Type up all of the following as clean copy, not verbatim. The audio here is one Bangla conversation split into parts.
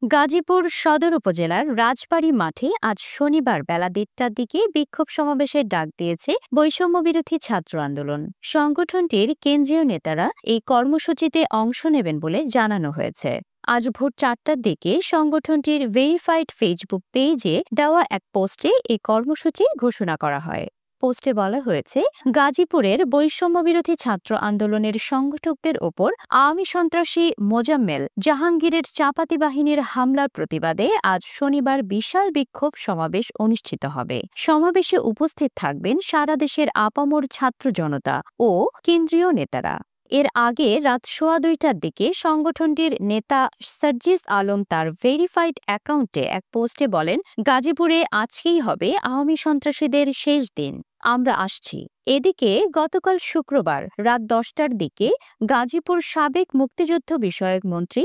গাজীপুর সদর উপজেলার রাজবাড়ী মাঠে আজ শনিবার বেলা ১:৩০টার দিকে বিক্ষোভ সমাবেশের ডাক দিয়েছে বৈষম্য বিরোধী ছাত্র আন্দোলন। সংগঠনটির কেন্দ্রীয় নেতারা এই কর্মসূচিতে অংশ নেবেন বলে জানানো হয়েছে। আজ ভোর ৪টার দিকে সংগঠনটির ভেরিফাইড ফেসবুক পেজে দেওয়া এক পোস্টে এই কর্মসূচি ঘোষণা করা হয়। পোস্টে বলা হয়েছে, গাজীপুরের বৈষম্য বিরোধী ছাত্র আন্দোলনের সংগঠকদের ওপর আওয়ামী সন্ত্রাসী মোজাম্মেল জাহাঙ্গীরের চাপাতি বাহিনীর হামলার প্রতিবাদে আজ শনিবার বিশাল বিক্ষোভ সমাবেশ অনুষ্ঠিত হবে। সমাবেশে উপস্থিত থাকবেন সারা দেশের আপামর ছাত্র জনতা ও কেন্দ্রীয় নেতারা। এর আগে রাত ২:১২টার দিকে সংগঠনটির নেতা সার্জিস আলম তার ভেরিফাইড অ্যাকাউন্টে এক পোস্টে বলেন, গাজীপুরে আজকেই হবে আওয়ামী সন্ত্রাসীদের শেষ দিন, আমরা আসছি। এদিকে গতকাল শুক্রবার রাত ১০টার দিকে গাজীপুর সাবেক মুক্তিযুদ্ধ বিষয়ক মন্ত্রী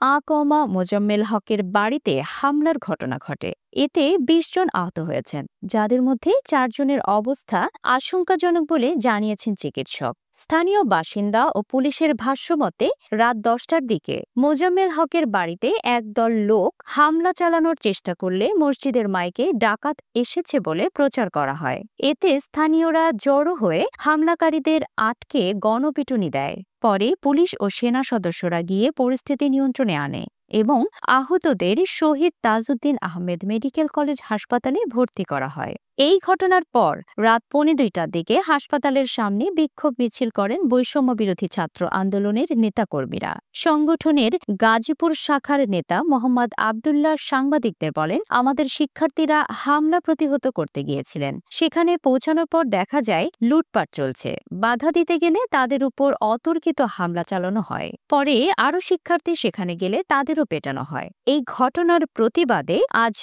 আ.ক.মা মোজাম্মেল হকের বাড়িতে হামলার ঘটনা ঘটে। এতে ২০ জন আহত হয়েছেন, যাদের মধ্যে ৪ জনের অবস্থা আশঙ্কাজনক বলে জানিয়েছেন চিকিৎসক। স্থানীয় বাসিন্দা ও পুলিশের ভাষ্যমতে রাত ১০টার দিকে মোজাম্মেল হকের বাড়িতে একদল লোক হামলা চালানোর চেষ্টা করলে মসজিদের মাইকে ডাকাত এসেছে বলে প্রচার করা হয়। এতে স্থানীয়রা জড়ো হয়ে হামলাকারীদের আটকে গণপিটুনি দেয়। পরে পুলিশ ও সেনা সদস্যরা গিয়ে পরিস্থিতি নিয়ন্ত্রণে আনে এবং আহতদের শহীদ তাজউদ্দিন আহমেদ মেডিকেল কলেজ হাসপাতালে ভর্তি করা হয়। এই ঘটনার পর রাত ১:২০টার দিকে হাসপাতালের সামনে বিক্ষোভ মিছিল করেন বৈষম্য বিরোধী ছাত্র আন্দোলনের নেতাকর্মীরা। সংগঠনের গাজীপুর শাখার নেতা মোহাম্মদ আবদুল্লাহ সাংবাদিকদের বলেন, আমাদের শিক্ষার্থীরা হামলা প্রতিহত করতে গিয়েছিলেন। সেখানে পৌঁছানোর পর দেখা যায় লুটপাট চলছে। বাধা দিতে গেলে তাদের উপর অতর্কিত হামলা চালানো হয়। পরে আরও শিক্ষার্থী সেখানে গেলে তাদেরও পেটানো হয়। এই ঘটনার প্রতিবাদে আজ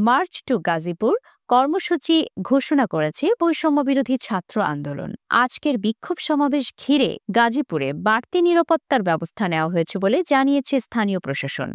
মার্চ টু গাজীপুর কর্মসূচি ঘোষণা করেছে বৈষম্য বিরোধী ছাত্র আন্দোলন। আজকের বিক্ষোভ সমাবেশ ঘিরে গাজীপুরে বাড়তি নিরাপত্তার ব্যবস্থা নেওয়া হয়েছে বলে জানিয়েছে স্থানীয় প্রশাসন।